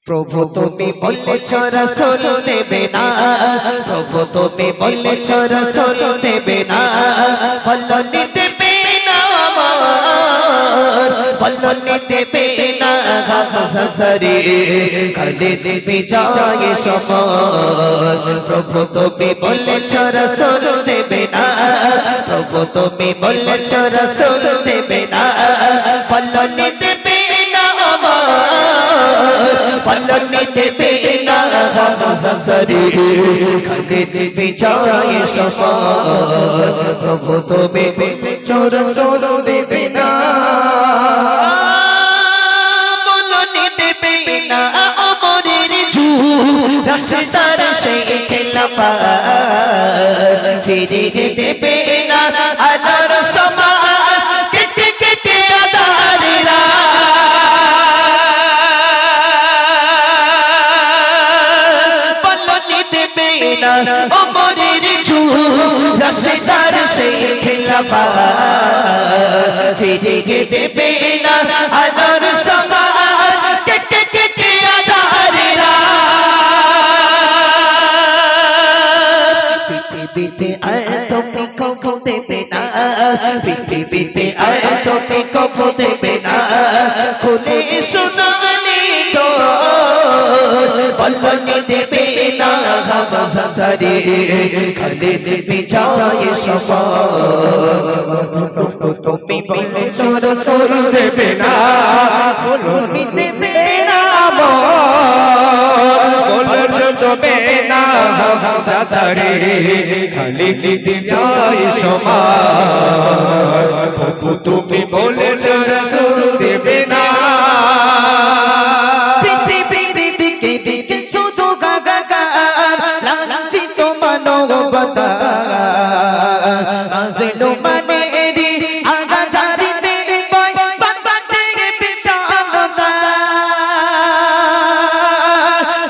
প্রভু তুমি বলেছ রাসূল দেবে না, প্রভু তুমি বলেছ রাসূল দেবে না, বলনি দেবে না আমার, বলনি দেবে না গামসারে কাঁদে দেবে যায় সমাজ। প্রভু তুমি বলেছ রাসূল দেবে না, প্রভু তুমি বলেছ রাসূল দেবে না, বলনি দেবে না আমার, বলনি দেবে না গামসারে কাঁদে দেবে যায় সমাজ। প্রভু তুমি বলেছ রাসূল দেবে না, রাস্তার সেই খেলাফা ফিরিয়ে দেবে না আলোর সমাজ, কেটে কেটে আঁধারেরা বলনি দেবে না ওমরের ঝুল, রাস্তার সেই খেলাফা ফিরিয়ে দেবে না আলোর সমাজ, কেটে কেটে আঁধারেরা পৃথিবীতে আর তুমি কবু দেবে না, পৃথিবীতে আর তুমি কবু দেবে না, খুলে শোনালে তো বলনি দেবে না গামসারে কাঁদে দেবে যায় সমাজ। তুমি বলেছ রাসূল দেবে না, বলনি দেবে না বলেছ দেবে না গামসারে খালি দিতে যায় সমাজ। প্রভু তুমি বলেছ রাসূল দেবে না, পৃথিবীর দিকে দিকে শুধু গাগাগার লাঞ্ছিত মানবতা, মাজলুমানেরই আগাছাড়িতে বয় বাঁচার বিষণ্ণতা।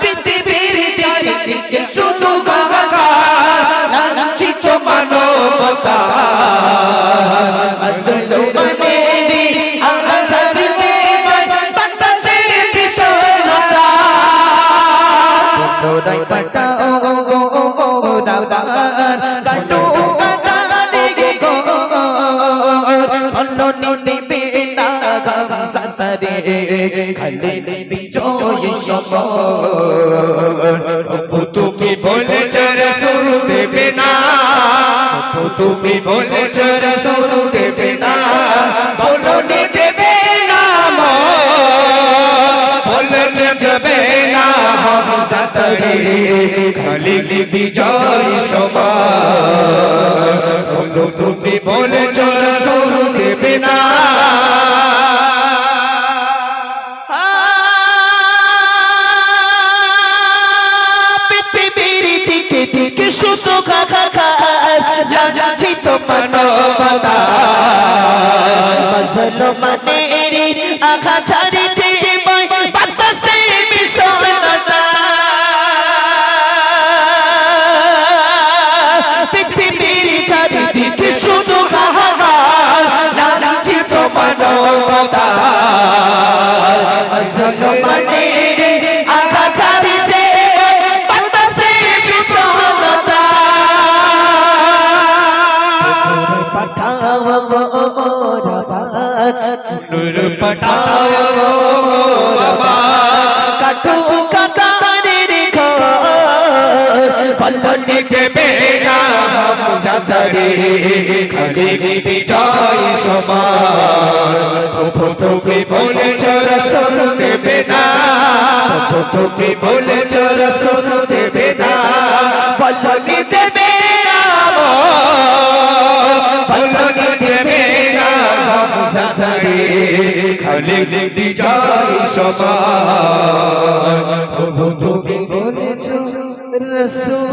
পৃথিবীর দিকে শুধু গাগাগার লাঞ্ছিত মানবতা, মাজলুমানেরই আগাছাড়িতে বয় বাঁচার বিষণ্ণতা। তোরাই পাঠাও কাটো কাটারে গো বলনি দেবে না গামসারে খালি বিজয় সমাজ। প্রভু তুমি বলেছ রাসূল দেবে না, প্রভু তুমি বলেছ রাসূল দেবে না, বলনি দেবে না বলেছ দেবে না গামসারে খালি বিজয় সমাজ। প্রভু তুমি বলেছ রাসূল দেবে না, পৃথিবীর দিকে দিকে শুধু গাগাগার লাঞ্ছিত মানবতা, মাজলুমানেরই আগাছাড়িতে বয় বাতাসে বিষণ্ণতা। পৃথিবীর চারিদিকে শুধু গাগাগার লাঞ্ছিত মানবতা, মাজলুমানেরই আগাছাড়িতে বাতাসে বিষণ্ণতা। পাঠাও গো মোরাবাদ, নূর পাঠাও বাবা, কাটু কাটারের ঘর বলনি দেবে না গামসারে খালি বিজয় সমাজ। প্রভু তুমি বলেছ রাসূল দেবে না, প্রভু তুমি বলেছ রাসূল দেবে না, বলনি দেবে না বলনি দেবে না গামসারে খালি বিজয় সমাজ। প্রভু তুমি বলেছ রাসূল